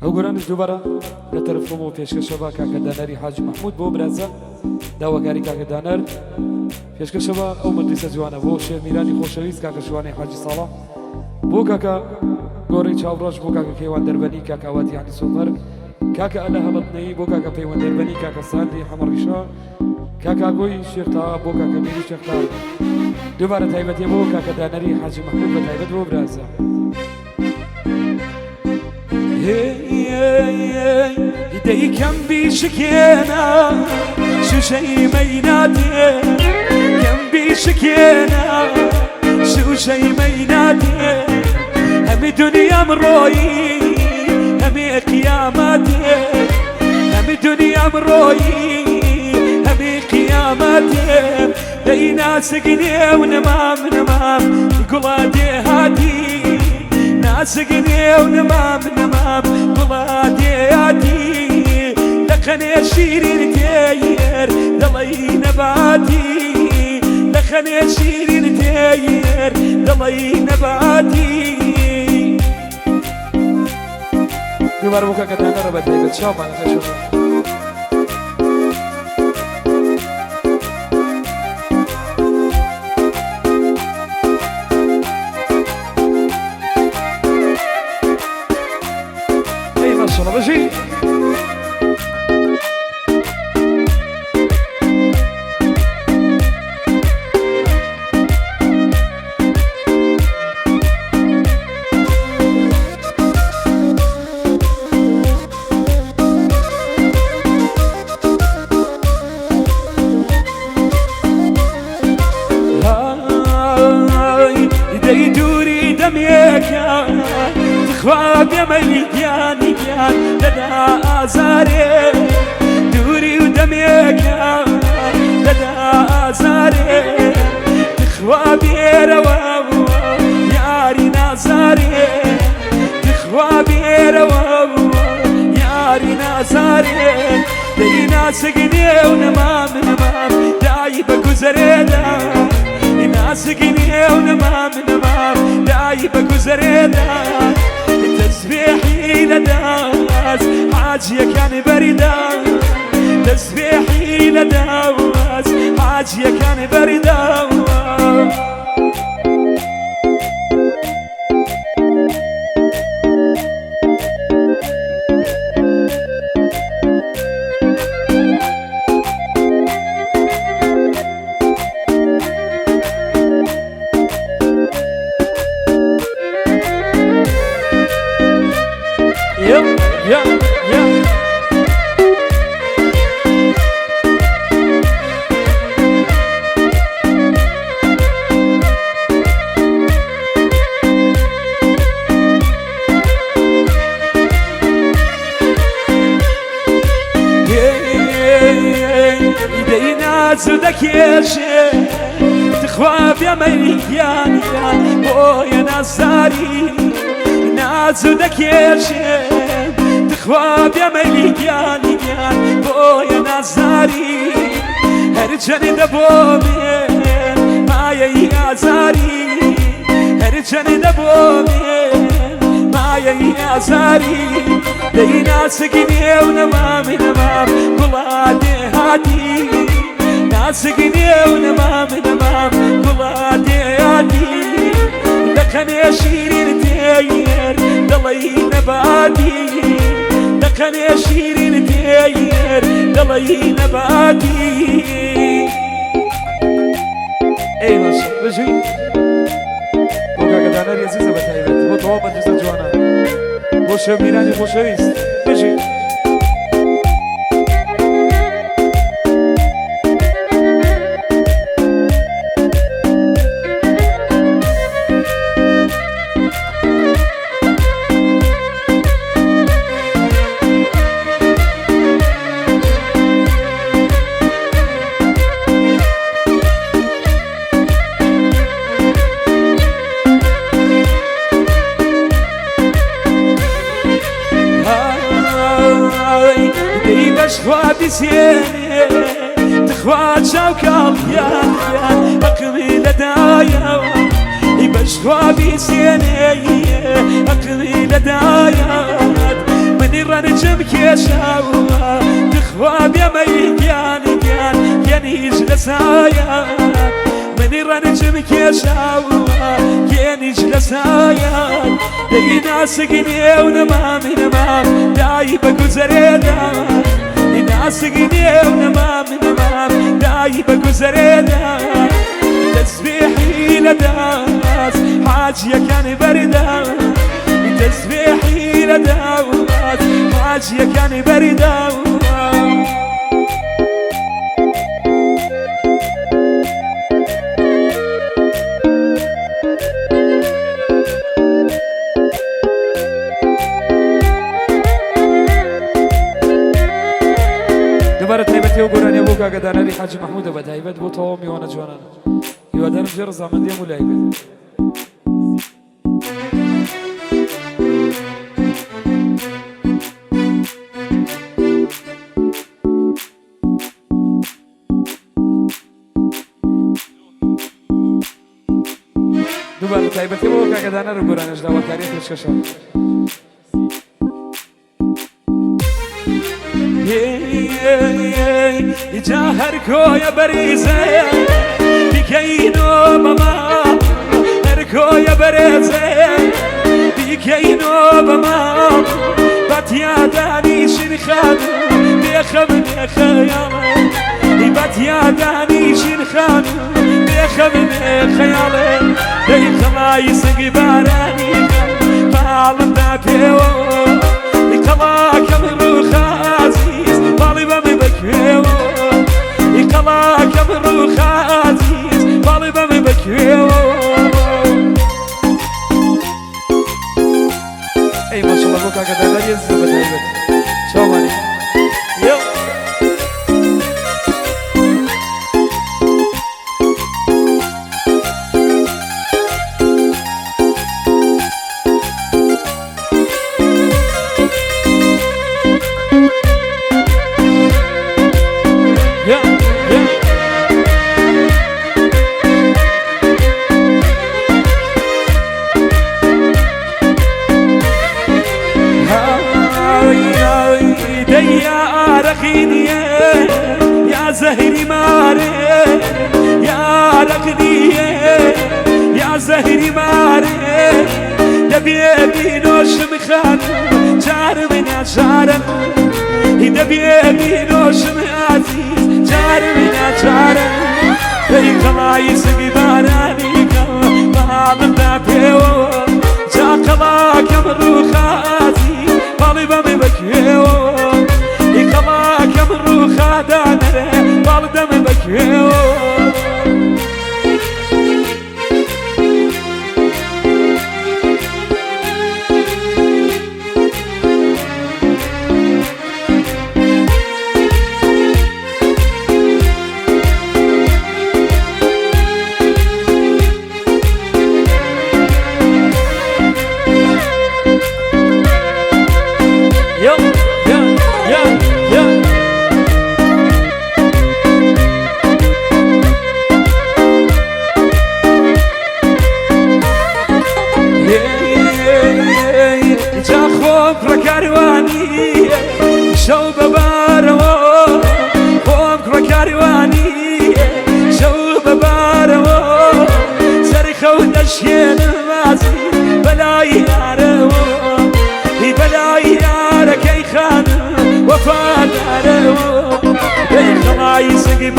ئەو گۆرانش دووبارە لە تەرفۆمەوە پێشکەشەوە کاکە دانەری حاجی محمود بۆ برازە داواکاری کاکە دانەر پێشکەشەوە ئەو مەجلیسە جوانە بۆ شێرمیرانی خۆشەویست کاکە شوانەی حاجی ساڵە بۆ کاکە گۆڕی چاوڕۆژ بۆ کاکە کەیوان دەربەنی کاکە ئاواتیانی سۆفەر کاکە ئەلە هەڵەتنەی بۆ کاکە پەیوەند دەربەنی کاکە ساندی حەمەڕیشا کاکە گۆی شێختا بۆ کاکە میری شێختا دووبارە تایبەتێ بۆ کاکە دانەری حاجی محمود بە تایبەت بۆ برازە دەی کەم بیشکێنە شوشەی مەیناتێ کەم بیشکێنە شوشەی مەیناتێ هەمی دنیام ڕۆیی هەمی قیامەتێ هەمی دنیام ڕۆیی هەمی قیامەتێ دەی ناسگنێ و نەمام گوڵا دێهاتی ناسگنێ و نەمام گوڵا دێهاتی لەخەنێ شیرین تێیر دڵی نەباتی لەخەنێ شیرین تێیر دڵی نەباتی دووبارە بۆ کاکە دانەرە بە تایبەت چاومانە خەشەوە بەژی دەی دووری دەمێکە تخوا بێمەلیگیانی گیان لەدا ئازارێ دووری و دەمێکە لەدا ئازارێ تخوا بێرەوە یاری نازارێ تخوا بێرەوە یاری نازارێ دەی ناسگنێ و نەمام دایی بە گوزەرێدا ناسگنێ و نەمام دایی بە گوزەرێدا تسبيحي لداس حاجي كان بريدا تسبيحي لداس حاجي كان بريدا دەکێشێ تخوا بێمەلیگیان بۆیە نازاری نازو دەکێشێ تخوا بێمەلیگیان بۆیە نازاری هەرچەنێ دەبۆ بێن مایەی ئازاری هەرچەنێ دەبۆ بێن مایەی ئازاری دەی ناسگنێ و نەمام گوڵا دێهاتی ناسگنێ و نەمام گوڵا دێهاتی لەخەنێ شیرین تێیر دڵی نەباتی لەخەنێ شیرین تێیر دڵی نەباتی ئەی باشە بژی بۆ کاکە دانەری عەزیزە بە تایبەت بۆ تەواو مەجلیسە جوانە بۆ شێرمیرانی خۆشەویست بژی خوا بسێنێ تخوا چاوکاڵیان بەقڵی لەدایەوە بەشخوا بسێنێ ئەقڵی لەدایە رنجم كيشاوة تخواب يا ميكان كيانيش لسايا مني رنجم كيشاوة كيانيش لسايا ديناسقني ونمام داي بقزريدا ديناسقني ونمام داي بقزريدا تسبيحي لداس حاجيا كان بردا تسبيحي لداس حاجيا كان بردا دوباره تایبەتی و گۆرانیە بۆ کاکە دانەری حاجی محمودە بە تایبەت بۆ تەواو میوانە جوانانە هیوادارم ژێر ڕزامەندیە و لای بێت دوباره تایبەتی بۆ کاکە دانەر و گۆرانیش داواکاری پێشکەشە جاهر كويا بريزة بكينو ماما هركويا بريزة بكينو ماما باتيا داني شنخان بيخم خيال باتيا داني شنخان بيخم خيال دي خلاي سقي باراني فعلم دابيو يقلا كمرو خازيز طالبا مبكيو يقلا كمرو خازيز طالبا مبكيو اي ما شاء الله بوكا كذا لا ينزل بتايبت شو ماني يو يا زهري ماري يا رقدية يا زهري ماري دبي نوش مخان جار من عشارة دبي نوش عزيز جار من عشارة بي خلاي سقي باراني بعض النابيو جا خلا كمرو خازي طالبا مبكيو يقلا كمرو خادانه بالدم بكيو شو ببارو قوم كركارواني شو ببارو سرخو دشين مازي بلاي عارو بلاي عارك اي خان وفاد عارو اي خلاي سقي